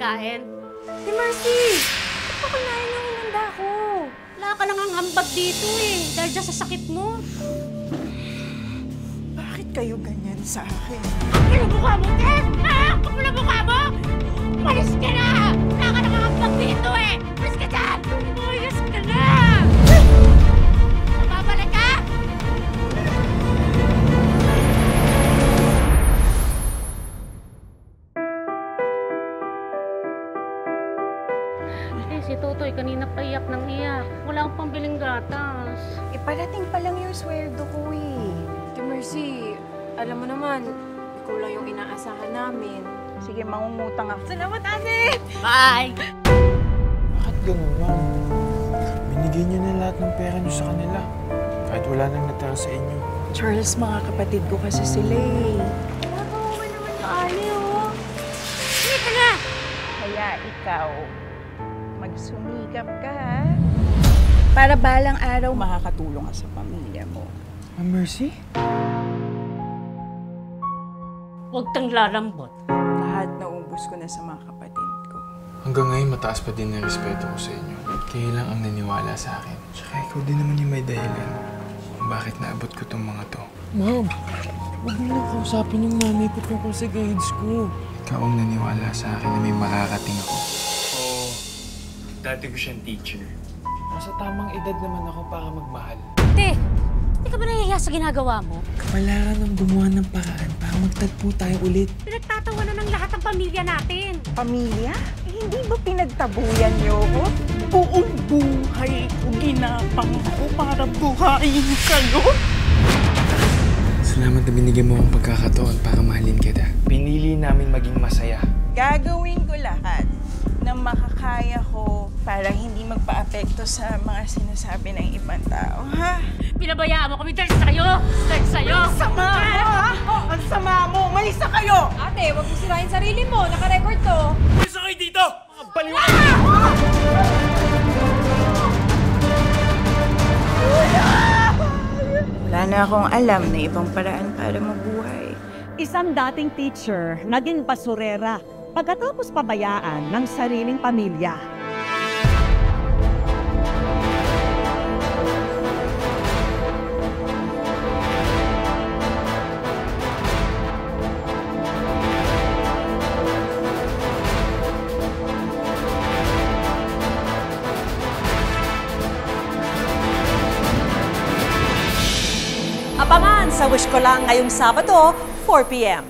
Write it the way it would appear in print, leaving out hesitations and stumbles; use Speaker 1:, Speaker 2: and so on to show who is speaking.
Speaker 1: pagkain.
Speaker 2: Hey, Mercy! Ba't pa kinain yung hinanda ko?
Speaker 1: Wala ka nang ang ambag dito eh, dahil dyan sa sakit mo.
Speaker 3: Bakit kayo ganyan sa akin?
Speaker 1: Kapal ang mukha mo, Ted! Ha? Kapal ang mukha mo! Malis ka na! Wala ka nang ang ambag dito eh! Malis ka dyan! Malis ka na! Babalik ka! Si Totoy kanina pa iyak ng iyak. Wala akong pambiling gatas.
Speaker 2: Parating pa lang yung sweldo ko eh.
Speaker 4: Ate Mercy, alam mo naman, ikaw lang yung inaasahan namin.
Speaker 3: Sige, mangungutang ako. Salamat, ate!
Speaker 1: Bye!
Speaker 5: Bakit ganun, ma'am? Binigay niyo na lahat ng pera niyo sa kanila. Kahit wala nang natira sa inyo.
Speaker 3: Charles, mga kapatid ko kasi sila eh.
Speaker 2: Nakakawa naman yung ali, oh.
Speaker 1: Hindi ka na!
Speaker 3: Kaya ikaw, magsumikap ka, ha? Para balang araw makakatulong ka sa pamilya mo.
Speaker 5: Ma'am Mercy?
Speaker 1: Huwag kang lalambot.
Speaker 3: Lahat naubos ko na sa mga kapatid ko.
Speaker 5: Hanggang ngayon, mataas pa din ang respeto ko sa inyo. Kayo lang ang naniwala sa akin. Tsaka ikaw din naman yung may dahilan kung bakit naabot ko tong mga to. Ma'am, huwag mo lang kausapin yung nanay ko tungkol sa grades ko. Ikaw ang naniwala sa akin na may makakating ako. Oo, dati ko siyang teacher. Nasa tamang edad naman ako para magmahal.
Speaker 1: Te, hindi ka ba nahihiya sa ginagawa mo?
Speaker 5: Kapalaran ang gumawa ng paraan para magtagpo tayo ulit.
Speaker 1: Pinagtatawanan ng lahat ng pamilya natin.
Speaker 3: Pamilya? Eh, hindi ba pinagtabuyan niyo ko? Buong buhay ko ginapang ko para buhayin kayo.
Speaker 5: Salamat na binigyan mo akong pagkakataon para mahalin kita. Pinili namin maging masaya.
Speaker 3: Gagawin ko lahat na makakaya ko para hindi magpa-apekto sa mga sinasabi ng ibang tao, ha?
Speaker 1: Pinabayaan mo kami dahil sa'yo! Dahil sa'yo!
Speaker 3: Ang sama mo, ha? Ang sama mo! Malisa kayo!
Speaker 4: Ate, huwag mo sirain sarili mo. Naka-record to.
Speaker 5: Malisa kayo dito! Mga baliw!
Speaker 3: Wala na akong alam na ibang paraan para mabuhay.
Speaker 6: Isang dating teacher, naging basurera, pagkatapos pabayaan ng sariling pamilya.
Speaker 7: Abangan sa Wish Ko Lang ngayong Sabado, 4 p.m.